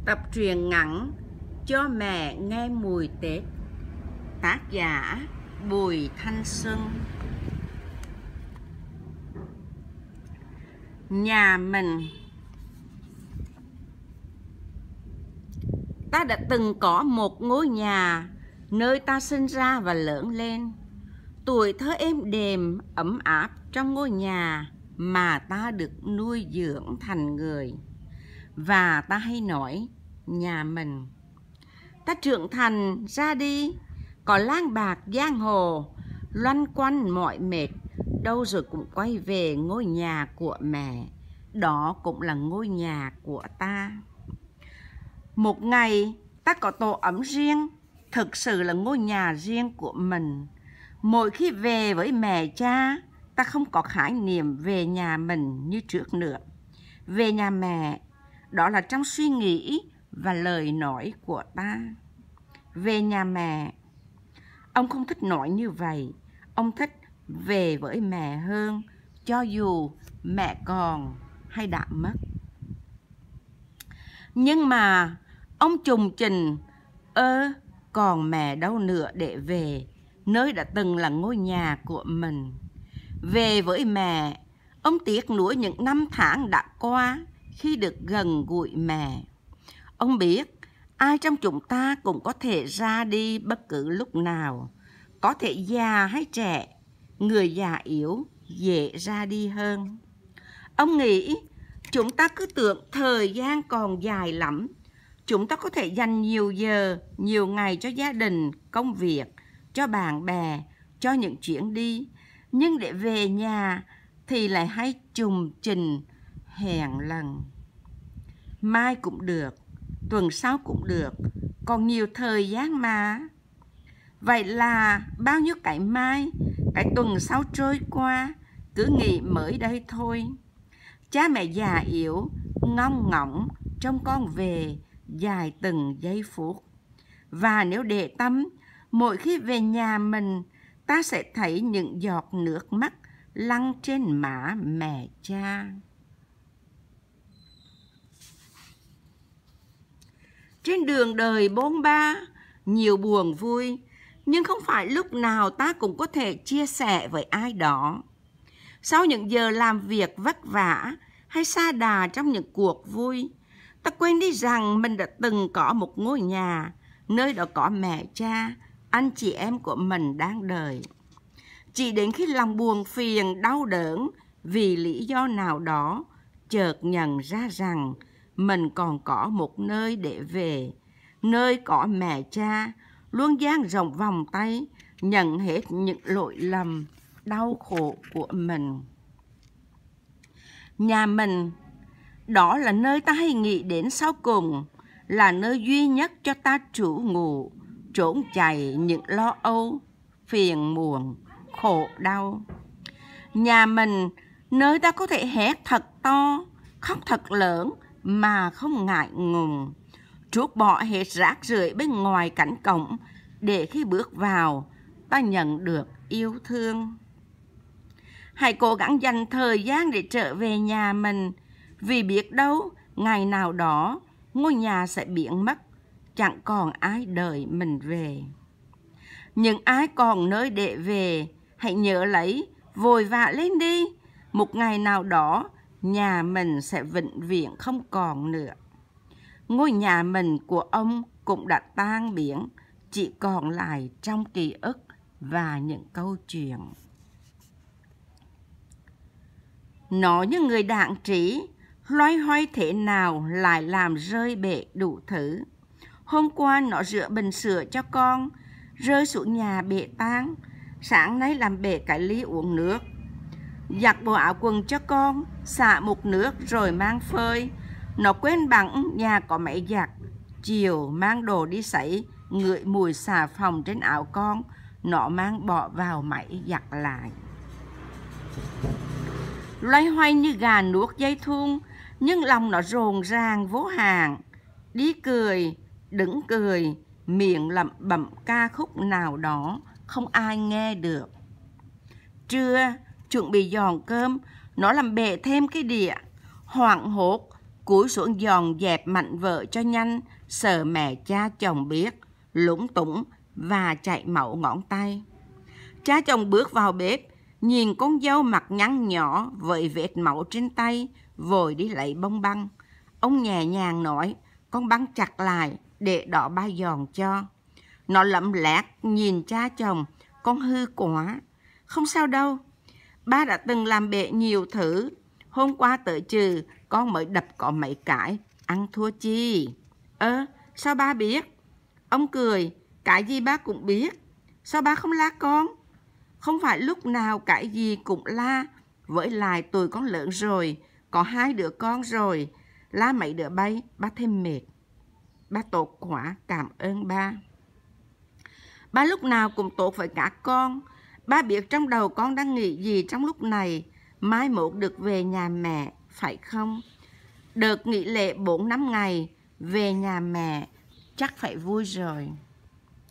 Tập truyện ngắn Cho mẹ nghe mùi Tết. Tác giả Bùi Thanh Xuân. Nhà mình. Ta đã từng có một ngôi nhà nơi ta sinh ra và lớn lên. Tuổi thơ êm đềm, ấm áp trong ngôi nhà mà ta được nuôi dưỡng thành người. Và ta hay nói nhà mình. Ta trưởng thành ra đi, có lang bạc giang hồ, loanh quanh mỏi mệt, đâu rồi cũng quay về ngôi nhà của mẹ. Đó cũng là ngôi nhà của ta. Một ngày ta có tổ ấm riêng, thực sự là ngôi nhà riêng của mình. Mỗi khi về với mẹ cha, ta không có khái niệm về nhà mình như trước nữa. Về nhà mẹ, đó là trong suy nghĩ và lời nói của ta. Về nhà mẹ, ông không thích nói như vậy. Ông thích về với mẹ hơn, cho dù mẹ còn hay đã mất. Nhưng mà ông trùng trình, còn mẹ đâu nữa để về, nơi đã từng là ngôi nhà của mình. Về với mẹ, ông tiếc nuối những năm tháng đã qua khi được gần gũi mẹ. Ông biết ai trong chúng ta cũng có thể ra đi bất cứ lúc nào, có thể già hay trẻ, người già yếu dễ ra đi hơn. Ông nghĩ chúng ta cứ tưởng thời gian còn dài lắm, chúng ta có thể dành nhiều giờ, nhiều ngày cho gia đình, công việc, cho bạn bè, cho những chuyến đi. Nhưng để về nhà thì lại hay trùng trình hẹn lần. Mai cũng được, tuần sau cũng được, còn nhiều thời gian mà. Vậy là bao nhiêu cái mai, cái tuần sau trôi qua, cứ nghĩ mới đây thôi. Cha mẹ già yếu, ngong ngóng trông con về dài từng giây phút. Và nếu để tâm, mỗi khi về nhà mình, ta sẽ thấy những giọt nước mắt lăn trên má mẹ cha. Trên đường đời bôn ba, nhiều buồn vui, nhưng không phải lúc nào ta cũng có thể chia sẻ với ai đó. Sau những giờ làm việc vất vả hay sa đà trong những cuộc vui, ta quên đi rằng mình đã từng có một ngôi nhà, nơi đó có mẹ cha, anh chị em của mình đang đợi. Chỉ đến khi lòng buồn phiền, đau đớn vì lý do nào đó, chợt nhận ra rằng mình còn có một nơi để về, nơi có mẹ cha luôn dang rộng vòng tay, nhận hết những lỗi lầm, đau khổ của mình. Nhà mình, đó là nơi ta hay nghĩ đến sau cùng, là nơi duy nhất cho ta trú ngụ, trốn chạy những lo âu, phiền muộn, khổ đau. Nhà mình, nơi ta có thể hét thật to, khóc thật lớn mà không ngại ngùng, trút bỏ hết rác rưởi bên ngoài cánh cổng để khi bước vào ta nhận được yêu thương. Hãy cố gắng dành thời gian để trở về nhà mình, vì biết đâu ngày nào đó ngôi nhà sẽ biến mất, chẳng còn ai đợi mình về. Những ai còn nơi để về, hãy nhớ lấy, vội vã lên đi. Một ngày nào đó, nhà mình sẽ vĩnh viễn không còn nữa. Ngôi nhà mình của ông cũng đã tan biến, chỉ còn lại trong ký ức và những câu chuyện. Nó như người đảng trí, loay hoay thế nào lại làm rơi bể đủ thứ. Hôm qua nó rửa bình sữa cho con, rơi xuống nhà bể tan. Sáng nay làm bể cái ly uống nước. Giặt bộ áo quần cho con, xả múc nước rồi mang phơi. Nó quên bẵng nhà có máy giặt. Chiều mang đồ đi sấy, ngửi mùi xà phòng trên áo con, nó mang bỏ vào máy giặt lại. Loay hoay như gà nuốt dây thun, nhưng lòng nó rộn ràng vô hạn. Đi cười, đứng cười, miệng lẩm bẩm ca khúc nào đó không ai nghe được. Trưa chuẩn bị dọn cơm, nó làm bể thêm cái đĩa. Hoảng hốt cúi xuống dọn dẹp mảnh vỡ cho nhanh, sợ mẹ cha chồng biết, lúng túng và chảy máu ngón tay. Cha chồng bước vào bếp, nhìn con dâu mặt nhăn nhỏ với vết máu trên tay, vội đi lấy bông băng. Ông nhẹ nhàng nói, con băng chặt lại để đó ba giòn cho. Nó lẩm lét nhìn cha chồng, con hư quá. Không sao đâu, ba đã từng làm bể nhiều thứ. Hôm qua tới trừ, con mới đập có mấy cái, ăn thua chi. Sao ba biết? Ông cười, cái gì ba cũng biết. Sao ba không la con? Không phải lúc nào cái gì cũng la. Với lại tụi con lớn rồi, có 2 đứa con rồi. La mấy đứa bay, ba thêm mệt. Ba tốt quá, cảm ơn ba. Ba lúc nào cũng tốt với các con. Ba biết trong đầu con đang nghĩ gì trong lúc này. Mai mốt được về nhà mẹ, phải không? Đợt nghỉ lễ 4-5 ngày, về nhà mẹ, chắc phải vui rồi.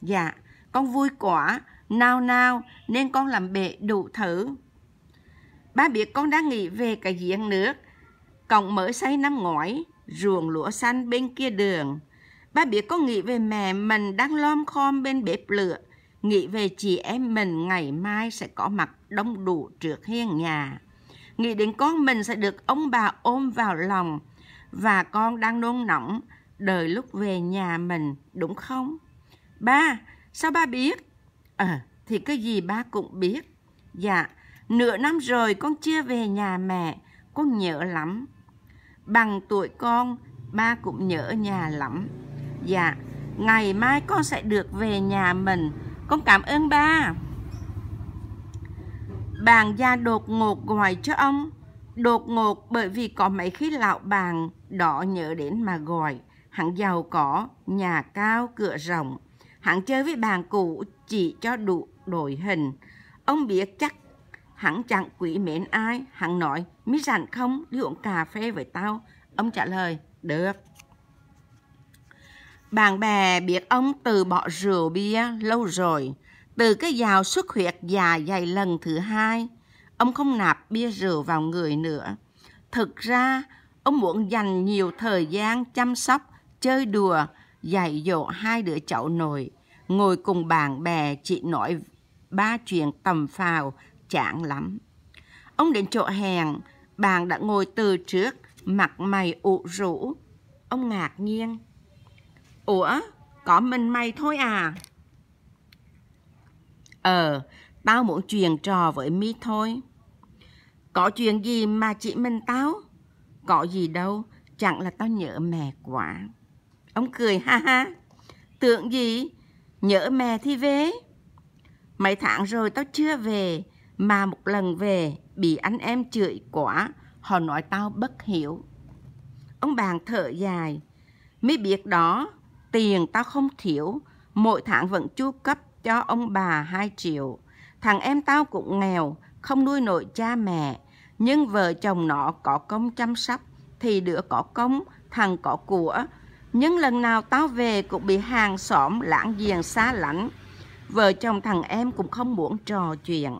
Dạ, con vui quá, nào nên con làm bể đủ thứ. Ba biết con đang nghĩ về cái giếng nước, cổng mới xây năm ngoái, ruộng lúa xanh bên kia đường. Ba biết con nghĩ về mẹ mình đang lom khom bên bếp lửa, nghĩ về chị em mình ngày mai sẽ có mặt đông đủ trước hiên nhà. Nghĩ đến con mình sẽ được ông bà ôm vào lòng, và con đang nôn nóng đợi lúc về nhà mình, đúng không? Ba, sao ba biết? Thì cái gì ba cũng biết. Dạ, nửa năm rồi con chưa về nhà mẹ, con nhớ lắm. Bằng tuổi con, ba cũng nhớ nhà lắm. Dạ, ngày mai con sẽ được về nhà mình, con cảm ơn ba. Bạn già đột ngột gọi cho ông. Đột ngột bởi vì có mấy khi lão bạn đó nhớ đến mà gọi. Hắn giàu có, nhà cao, cửa rộng. Hắn chơi với bạn cũ chỉ cho đủ đổi hình. Ông biết chắc hắn chẳng quý mến ai. Hắn nói, mi rảnh không, đi uống cà phê với tao. Ông trả lời, được. Bạn bè biết ông từ bỏ rượu bia lâu rồi. Từ cái dạo xuất huyết dạ dày lần thứ 2, ông không nạp bia rượu vào người nữa. Thực ra, ông muốn dành nhiều thời gian chăm sóc, chơi đùa, dạy dỗ 2 đứa cháu nội, ngồi cùng bạn bè chỉ nói 3 chuyện tầm phào, chán lắm. Ông đến chỗ hẹn, bạn đã ngồi từ trước, mặt mày ủ rũ. Ông ngạc nhiên. Ủa, có mình mày thôi à? Tao muốn chuyện trò với mi thôi. Có chuyện gì mà chỉ mình tao? Có gì đâu, chẳng là tao nhớ mẹ quá. Ông cười ha ha. Tưởng gì? Nhớ mẹ thì về. Mấy tháng rồi tao chưa về, mà một lần về bị anh em chửi quá, họ nói tao bất hiếu. Ông bạn thở dài. Mi biết đó, tiền tao không thiếu, mỗi tháng vẫn chu cấp cho ông bà 2 triệu. Thằng em tao cũng nghèo, không nuôi nổi cha mẹ, nhưng vợ chồng nó có công chăm sóc, thì đứa có công, thằng có của. Nhưng lần nào tao về cũng bị hàng xóm láng giềng xa lánh. Vợ chồng thằng em cũng không muốn trò chuyện.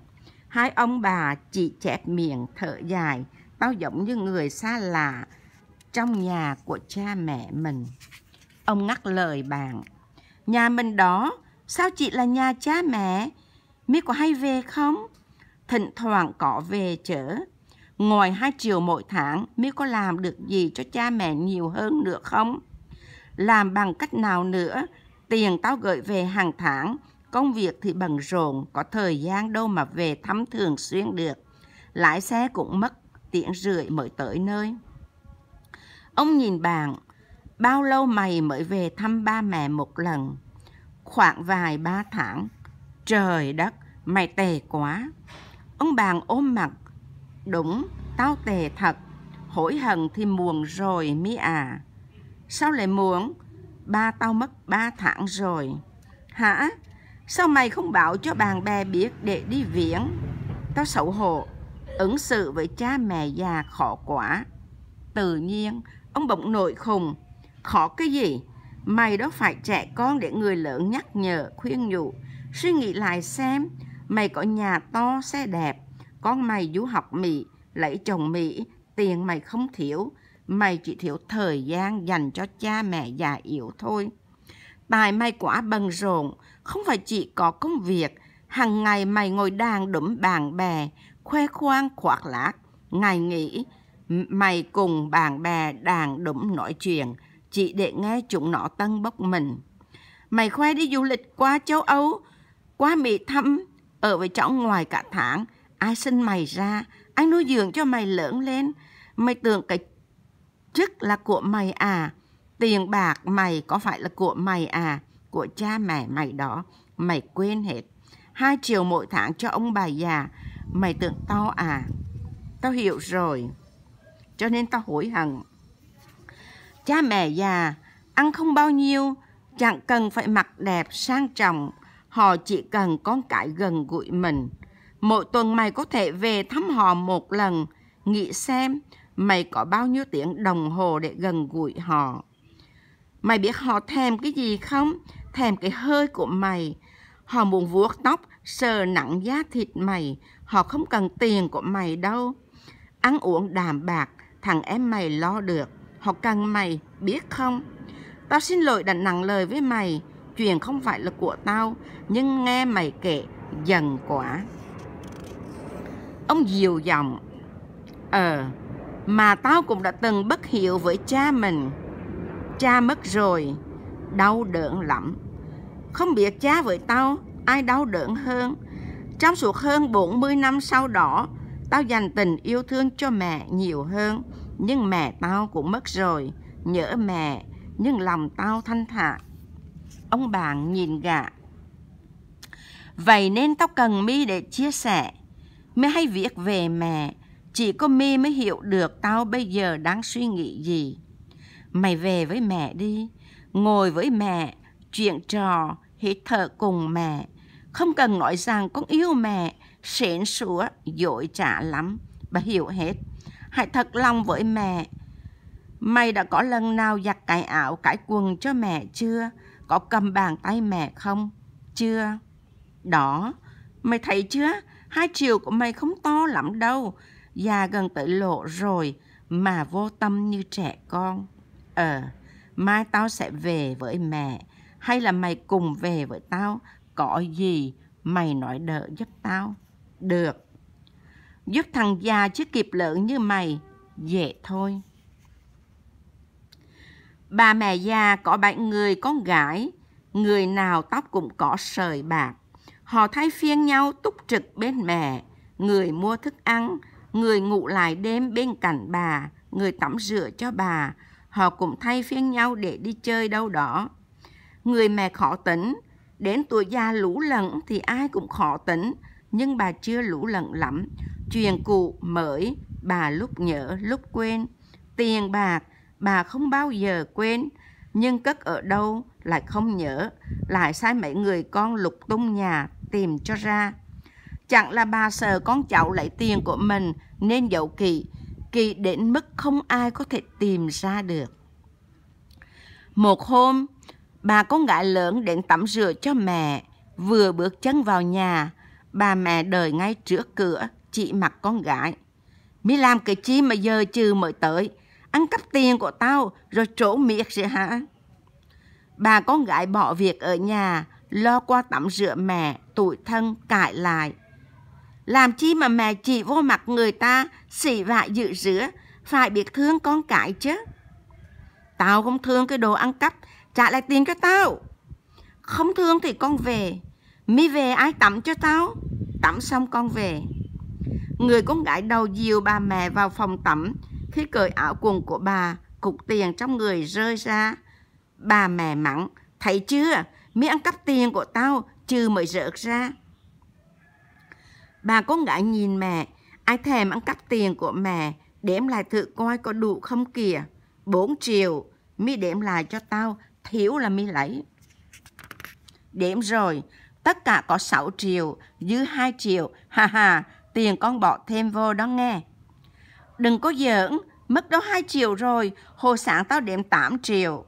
2 ông bà chỉ chép miệng thở dài. Tao giống như người xa lạ trong nhà của cha mẹ mình. Ông ngắt lời bạn. Nhà mình đó, sao chỉ là nhà cha mẹ? Mi có hay về không? Thỉnh thoảng có về chớ. Ngoài 2 triệu mỗi tháng, Mi có làm được gì cho cha mẹ nhiều hơn nữa không? Làm bằng cách nào nữa? Tiền tao gửi về hàng tháng, công việc thì bận rộn, có thời gian đâu mà về thăm thường xuyên được. Lái xe cũng mất 1 tiếng rưỡi mới tới nơi. Ông nhìn bạn, bao lâu mày mới về thăm ba mẹ một lần? Khoảng vài 3 tháng. Trời đất, mày tệ quá. Ông bạn ôm mặt. Đúng, tao tệ thật. Hối hận thì muộn rồi mi à. Sao lại muộn? Ba tao mất 3 tháng rồi. Hả? Sao mày không bảo cho bạn bè biết để đi viếng? Tao xấu hổ. Ứng xử với cha mẹ già khó quá. Tự nhiên, ông bỗng nổi khùng. Khó cái gì? Mày đó phải trẻ con để người lớn nhắc nhở, khuyên nhủ. Suy nghĩ lại xem, mày có nhà to, xe đẹp. Con mày du học Mỹ, lấy chồng Mỹ, tiền mày không thiếu. Mày chỉ thiếu thời gian dành cho cha mẹ già yếu thôi. Tại mày quá bận rộn, không phải chỉ có công việc. Hằng ngày mày ngồi đàn đúm bạn bè, khoe khoang khoác lác. Ngày nghỉ, mày cùng bạn bè đàn đúm nói chuyện, chỉ để nghe chúng nó tân bốc mình. Mày khoe đi du lịch qua châu Âu, qua Mỹ thăm, ở với cháu ngoài cả tháng. Ai sinh mày ra, ai nuôi dưỡng cho mày lớn lên. Mày tưởng cái chức là của mày à? Tiền bạc mày có phải là của mày à? Của cha mẹ mày đó. Mày quên hết. 2 triệu mỗi tháng cho ông bà già. Mày tưởng tao à? Tao hiểu rồi, cho nên tao hối hận. Cha mẹ già ăn không bao nhiêu, chẳng cần phải mặc đẹp sang trọng. Họ chỉ cần con cái gần gũi mình. Mỗi tuần mày có thể về thăm họ một lần. Nghĩ xem mày có bao nhiêu tiếng đồng hồ để gần gũi họ. Mày biết họ thèm cái gì không? Thèm cái hơi của mày. Họ muốn vuốt tóc, sờ nặng da thịt mày. Họ không cần tiền của mày đâu. Ăn uống đạm bạc, thằng em mày lo được. Họ cần mày, biết không? Tao xin lỗi đã nặng lời với mày. Chuyện không phải là của tao, nhưng nghe mày kể giận quá. Ông dịu giọng. Mà tao cũng đã từng bất hiếu với cha mình. Cha mất rồi, đau đớn lắm. Không biết cha với tao ai đau đớn hơn. Trong suốt hơn 40 năm sau đó, tao dành tình yêu thương cho mẹ nhiều hơn. Nhưng mẹ tao cũng mất rồi. Nhớ mẹ, nhưng lòng tao thanh thản. Ông bạn nhìn gã. Vậy nên tao cần mi để chia sẻ. Mi hay viết về mẹ. Chỉ có mi mới hiểu được tao bây giờ đang suy nghĩ gì. Mày về với mẹ đi. Ngồi với mẹ, chuyện trò, hít thở cùng mẹ. Không cần nói rằng con yêu mẹ, xến xúa, dối trá lắm. Bà hiểu hết. Hãy thật lòng với mẹ. Mày đã có lần nào giặt cái áo, cái quần cho mẹ chưa? Có cầm bàn tay mẹ không? Chưa. Đó, mày thấy chưa? 2 triệu của mày không to lắm đâu. Già gần tới lộ rồi mà vô tâm như trẻ con. Mai tao sẽ về với mẹ. Hay là mày cùng về với tao? Có gì mày nói đỡ giúp tao. Được. Giúp thằng già chứ kịp lớn như mày. Dễ thôi. Bà mẹ già có 7 người con gái. Người nào tóc cũng có sợi bạc. Họ thay phiên nhau túc trực bên mẹ. Người mua thức ăn, người ngủ lại đêm bên cạnh bà, người tắm rửa cho bà. Họ cũng thay phiên nhau để đi chơi đâu đó. Người mẹ khó tính, đến tuổi già lũ lẫn thì ai cũng khó tính. Nhưng bà chưa lũ lẫn lắm. Chuyện cũ mới, bà lúc nhớ lúc quên. Tiền bạc, bà không bao giờ quên. Nhưng cất ở đâu lại không nhớ. Lại sai mấy người con lục tung nhà tìm cho ra. Chẳng là bà sợ con cháu lấy tiền của mình nên giấu kỹ, kỹ đến mức không ai có thể tìm ra được. Một hôm, bà con gái lớn đến tắm rửa cho mẹ. Vừa bước chân vào nhà, bà mẹ đợi ngay trước cửa, chỉ mặt con gái. Mi làm cái chi mà giờ trừ mới tới? Ăn cắp tiền của tao rồi trốn miệt rồi hả? Bà con gái bỏ việc ở nhà, lo qua tắm rửa mẹ, tủi thân cãi lại. Làm chi mà mẹ chỉ vô mặt người ta, xỉ vại dự rứa, phải biết thương con cái chứ. Tao không thương cái đồ ăn cắp, trả lại tiền cho tao. Không thương thì con về. Mi về ai tắm cho tao? Tắm xong con về. Người con gái đầu dìu bà mẹ vào phòng tắm. Khi cởi áo quần của bà, cục tiền trong người rơi ra. Bà mẹ mắng, thấy chưa? Mi ăn cắp tiền của tao, trừ mới rớt ra. Bà con gái nhìn mẹ, ai thèm ăn cắp tiền của mẹ, đếm lại thử coi có đủ không kìa. 4 triệu, mi đếm lại cho tao, thiếu là mi lấy. Đếm rồi, tất cả có 6 triệu, dư 2 triệu, ha ha, tiền con bỏ thêm vô đó nghe. Đừng có giỡn, mất đó 2 triệu rồi, hồi sáng tao đếm 8 triệu.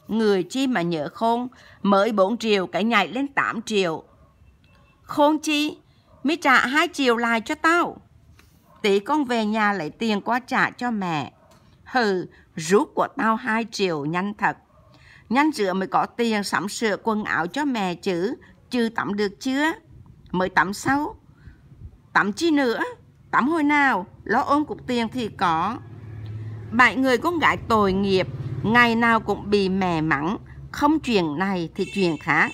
Người chi mà nhớ khôn, mới 4 triệu cái nhảy lên 8 triệu. Khôn chi? Mi trả 2 triệu lại cho tao. Tí con về nhà lấy tiền qua trả cho mẹ. Hừ, rút của tao 2 triệu nhanh thật. Nhanh rửa mới có tiền sắm sửa quần áo cho mẹ chứ. Chứ tắm được chưa? Mới tắm sau. Tắm chi nữa? Tắm hồi nào? Lo ôm cục tiền thì có. 7 người con gái tội nghiệp, ngày nào cũng bị mẹ mắng. Không chuyện này thì chuyện khác.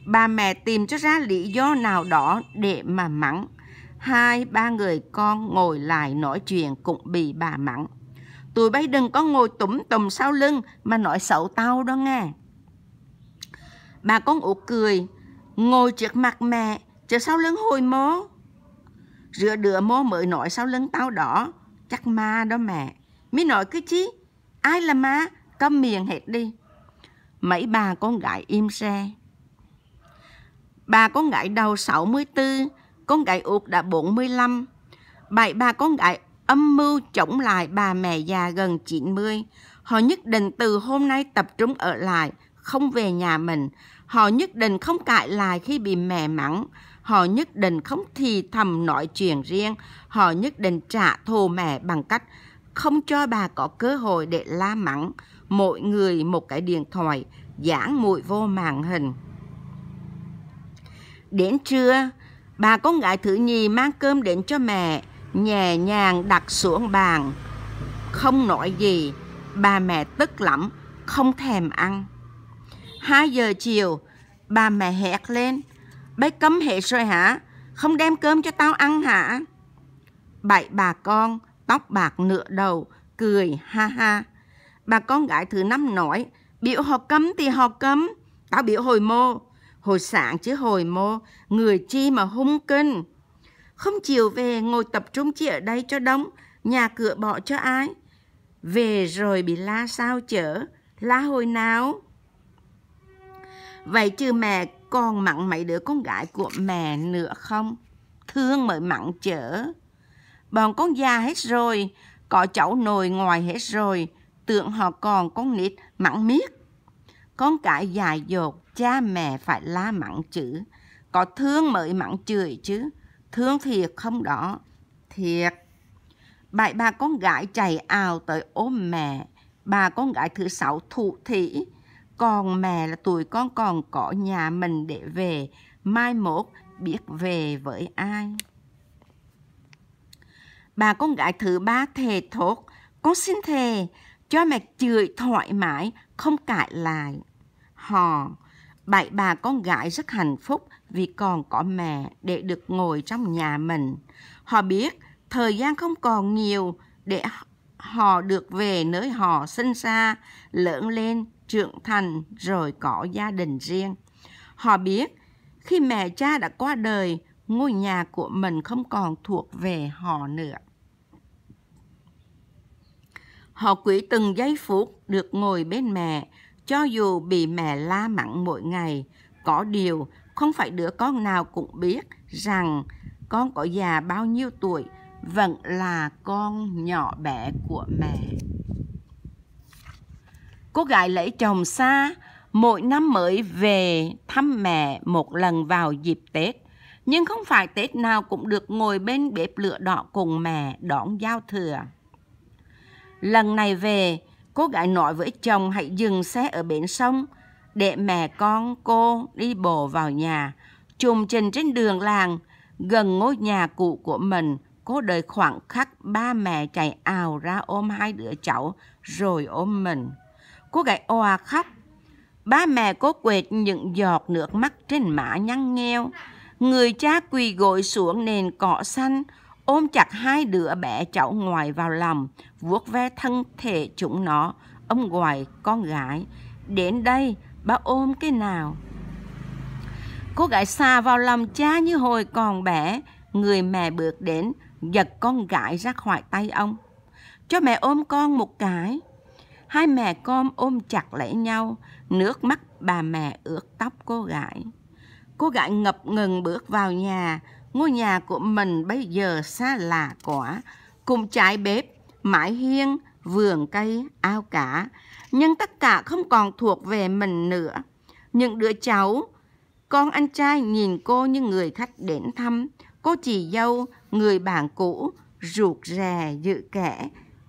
Bà mẹ tìm cho ra lý do nào đó để mà mắng. 2-3 người con ngồi lại nói chuyện cũng bị bà mắng. Tụi bay đừng có ngồi túm tùm sau lưng mà nói xấu tao đó nghe. Bà con út cười, ngồi trước mặt mẹ, chứ sau lưng hồi mô. Rửa đứa mô mới nói sau lưng tao đó, chắc ma đó mẹ. Mới nói cái chi? Ai là ma? Câm miệng hết đi. Mấy bà con gái im re. Bà con gái đầu 64, con gái út đã 45. 7 bà con gái âm mưu chống lại bà mẹ già gần 90. Họ nhất định từ hôm nay tập trung ở lại, không về nhà mình. Họ nhất định không cãi lại khi bị mẹ mắng. Họ nhất định không thì thầm nói chuyện riêng. Họ nhất định trả thù mẹ bằng cách không cho bà có cơ hội để la mắng. Mỗi người một cái điện thoại, dán mũi vô màn hình. Đến trưa, bà con gái thứ nhì mang cơm đến cho mẹ, nhẹ nhàng đặt xuống bàn. Không nói gì, bà mẹ tức lắm, không thèm ăn. 2 giờ chiều, bà mẹ hét lên. Bây cấm hết rồi hả? Không đem cơm cho tao ăn hả? 7 bà con, tóc bạc nửa đầu, cười ha ha. Bà con gái thứ 5 nói, biểu họ cấm thì họ cấm. Tao biểu hồi mô. Hồi sáng chứ hồi mô, người chi mà hung kinh. Không chịu về ngồi tập trung chỉ ở đây cho đông, nhà cửa bỏ cho ai. Về rồi bị la sao chở, la hồi nào? Vậy chứ mẹ còn mặn mấy đứa con gái của mẹ nữa không? Thương mới mặn chở. Bọn con già hết rồi, có cháu nội ngoài hết rồi, tưởng họ còn con nít mặn miết. Con cái dài dột, cha mẹ phải la mặn chữ. Có thương mới mặn chửi chứ. Thương thiệt không đó. Thiệt. 7 bà con gái chạy ào tới ôm mẹ. Bà con gái thứ 6 thủ thỉ. Còn mẹ là tụi con còn có nhà mình để về. Mai mốt biết về với ai. Bà con gái thứ 3 thề thốt. Con xin thề cho mẹ chửi thoải mái, không cãi lại. Họ, 7 bà con gái rất hạnh phúc vì còn có mẹ để được ngồi trong nhà mình. Họ biết thời gian không còn nhiều để họ được về nơi họ sinh ra, lớn lên, trưởng thành rồi có gia đình riêng. Họ biết khi mẹ cha đã qua đời, ngôi nhà của mình không còn thuộc về họ nữa. Họ quý từng giây phút được ngồi bên mẹ, cho dù bị mẹ la mắng mỗi ngày. Có điều, không phải đứa con nào cũng biết rằng con có già bao nhiêu tuổi vẫn là con nhỏ bé của mẹ. Cô gái lấy chồng xa, mỗi năm mới về thăm mẹ một lần vào dịp Tết. Nhưng không phải Tết nào cũng được ngồi bên bếp lửa đỏ cùng mẹ đón giao thừa. Lần này về, cô gái nói với chồng hãy dừng xe ở bến sông để mẹ con cô đi bộ vào nhà. Chùng trình trên đường làng, gần ngôi nhà cũ của mình, cô đợi khoảng khắc ba mẹ chạy ào ra ôm 2 đứa cháu rồi ôm mình. Cô gái òa khóc. Ba mẹ cô quệt những giọt nước mắt trên má nhăn nheo. Người cha quỳ gối xuống nền cỏ xanh, ôm chặt 2 đứa bé cháu ngoại vào lòng, vuốt ve thân thể chúng nó. Ông gọi con gái, đến đây, ba ôm cái nào. Cô gái xà vào lòng cha như hồi còn bé. Người mẹ bước đến, giật con gái ra khỏi tay ông. Cho mẹ ôm con một cái. 2 mẹ con ôm chặt lấy nhau, nước mắt bà mẹ ướt tóc cô gái. Cô gái ngập ngừng bước vào nhà. Ngôi nhà của mình bây giờ xa lạ quá, cùng trái bếp, mái hiên, vườn cây, ao cá. Nhưng tất cả không còn thuộc về mình nữa. Những đứa cháu, con anh trai nhìn cô như người khách đến thăm. Cô chị dâu, người bạn cũ, ruột rè dự kẻ,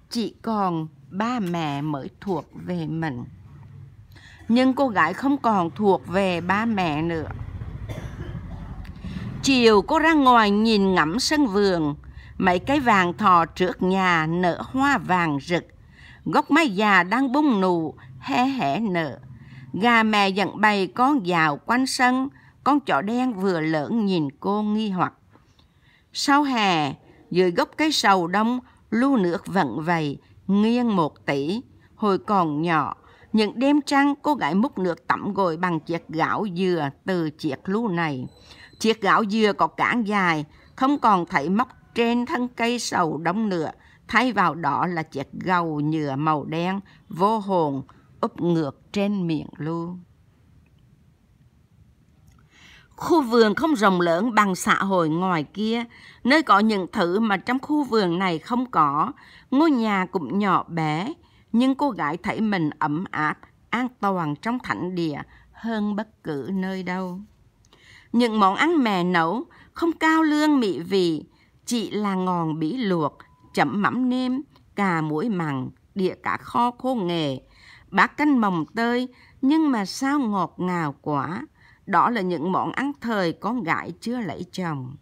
chỉ còn ba mẹ mới thuộc về mình. Nhưng cô gái không còn thuộc về ba mẹ nữa. Chiều cô ra ngoài nhìn ngắm sân vườn, mấy cây vàng thò trước nhà nở hoa vàng rực, gốc mai già đang bung nụ hé hé nở. Gà mẹ dẫn bầy con dạo quanh sân, con chó đen vừa lớn nhìn cô nghi hoặc. Sau hè, dưới gốc cây sầu đông, lu nước vận vầy, nghiêng 1 tỷ. Hồi còn nhỏ, những đêm trăng cô gái múc nước tắm gội bằng chiếc gáo dừa từ chiếc lu này. Chiếc gáo dừa có cán dài, không còn thấy móc trên thân cây sầu đông nữa. Thay vào đó là chiếc gầu nhựa màu đen, vô hồn, úp ngược trên miệng lu. Khu vườn không rộng lớn bằng xã hội ngoài kia, nơi có những thứ mà trong khu vườn này không có. Ngôi nhà cũng nhỏ bé, nhưng cô gái thấy mình ấm áp, an toàn trong thánh địa hơn bất cứ nơi đâu. Những món ăn mẹ nấu không cao lương mỹ vị, chỉ là ngòn bí luộc, chấm mắm nêm, cà muối mặn, đĩa cá kho khô nghệ, bát canh mồng tơi, nhưng mà sao ngọt ngào quá. Đó là những món ăn thời con gái chưa lấy chồng.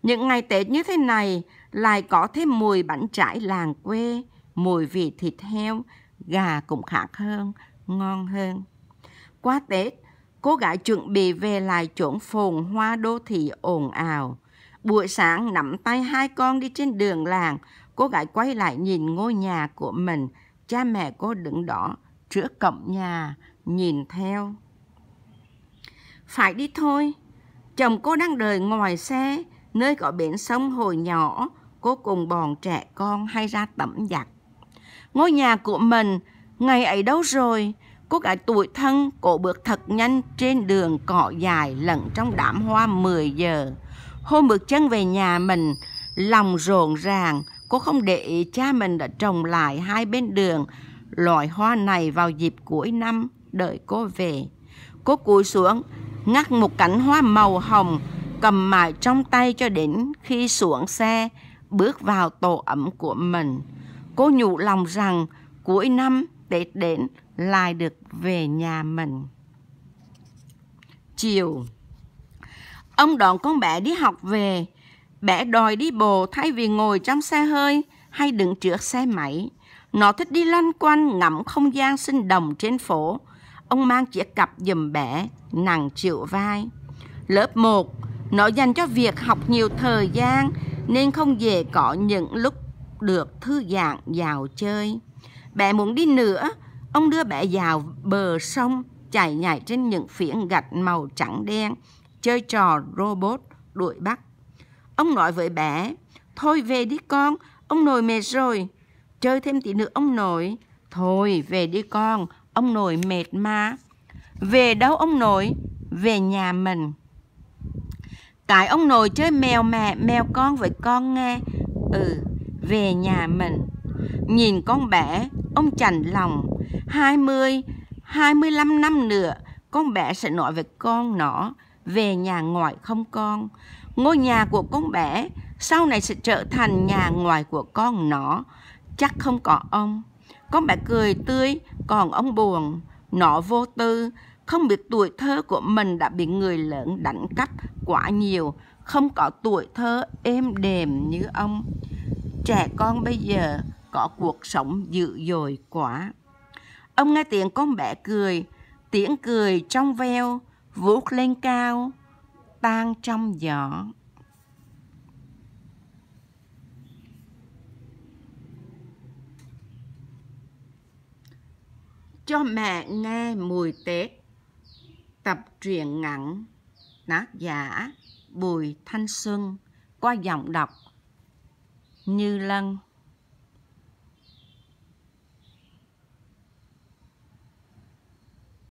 Những ngày Tết như thế này lại có thêm mùi bánh trái làng quê, mùi vị thịt heo, gà cũng khác hơn, ngon hơn. Qua Tết, cô gái chuẩn bị về lại chốn phồn hoa đô thị ồn ào. Buổi sáng nắm tay hai con đi trên đường làng, cô gái quay lại nhìn ngôi nhà của mình. Cha mẹ cô đứng đó trước cổng nhà, nhìn theo. Phải đi thôi, chồng cô đang đợi ngoài xe, nơi có bến sông hồi nhỏ, cô cùng bọn trẻ con hay ra tắm giặt. Ngôi nhà của mình, ngày ấy đâu rồi? Cô gái tuổi thân, cổ bước thật nhanh trên đường cỏ dài lẫn trong đám hoa 10 giờ. Hôm bước chân về nhà mình, lòng rộn ràng, cô không để ý cha mình đã trồng lại hai bên đường loại hoa này vào dịp cuối năm đợi cô về. Cô cúi xuống, ngắt một cánh hoa màu hồng, cầm mãi trong tay cho đến khi xuống xe, bước vào tổ ấm của mình. Cô nhủ lòng rằng cuối năm Tết đến lại được về nhà mình. Chiều, ông đón con bé đi học về. Bé đòi đi bộ thay vì ngồi trong xe hơi hay đứng trước xe máy. Nó thích đi loanh quanh ngắm không gian sinh động trên phố. Ông mang chiếc cặp giùm bé, nặng chịu vai. Lớp 1, nó dành cho việc học nhiều thời gian nên không dễ có những lúc được thư giãn dạo chơi. Bé muốn đi nữa, ông đưa bé vào bờ sông, chạy nhảy trên những phiến gạch màu trắng đen, chơi trò robot đuổi bắt. Ông nói với bé, thôi về đi con, ông nội mệt rồi. Chơi thêm tí nữa ông nội. Thôi về đi con, ông nội mệt mà. Về đâu ông nội? Về nhà mình. Cái ông nội chơi mèo mẹ mèo con với con nghe. Về nhà mình. Nhìn con bé, ông chạnh lòng. 20, 25 năm nữa, con bé sẽ nói với con nó, về nhà ngoại không con. Ngôi nhà của con bé sau này sẽ trở thành nhà ngoại của con nó. Chắc không có ông. Con bé cười tươi, còn ông buồn. Nó vô tư, không biết tuổi thơ của mình đã bị người lớn đánh cắp quá nhiều, không có tuổi thơ êm đềm như ông. Trẻ con bây giờ có cuộc sống dữ dội quá. Ông nghe tiếng con bé cười, tiếng cười trong veo, vút lên cao, tan trong gió. Cho mẹ nghe mùi Tết. Tập truyện ngắn, tác giả Bùi Thanh Xuân, qua giọng đọc Như Lân.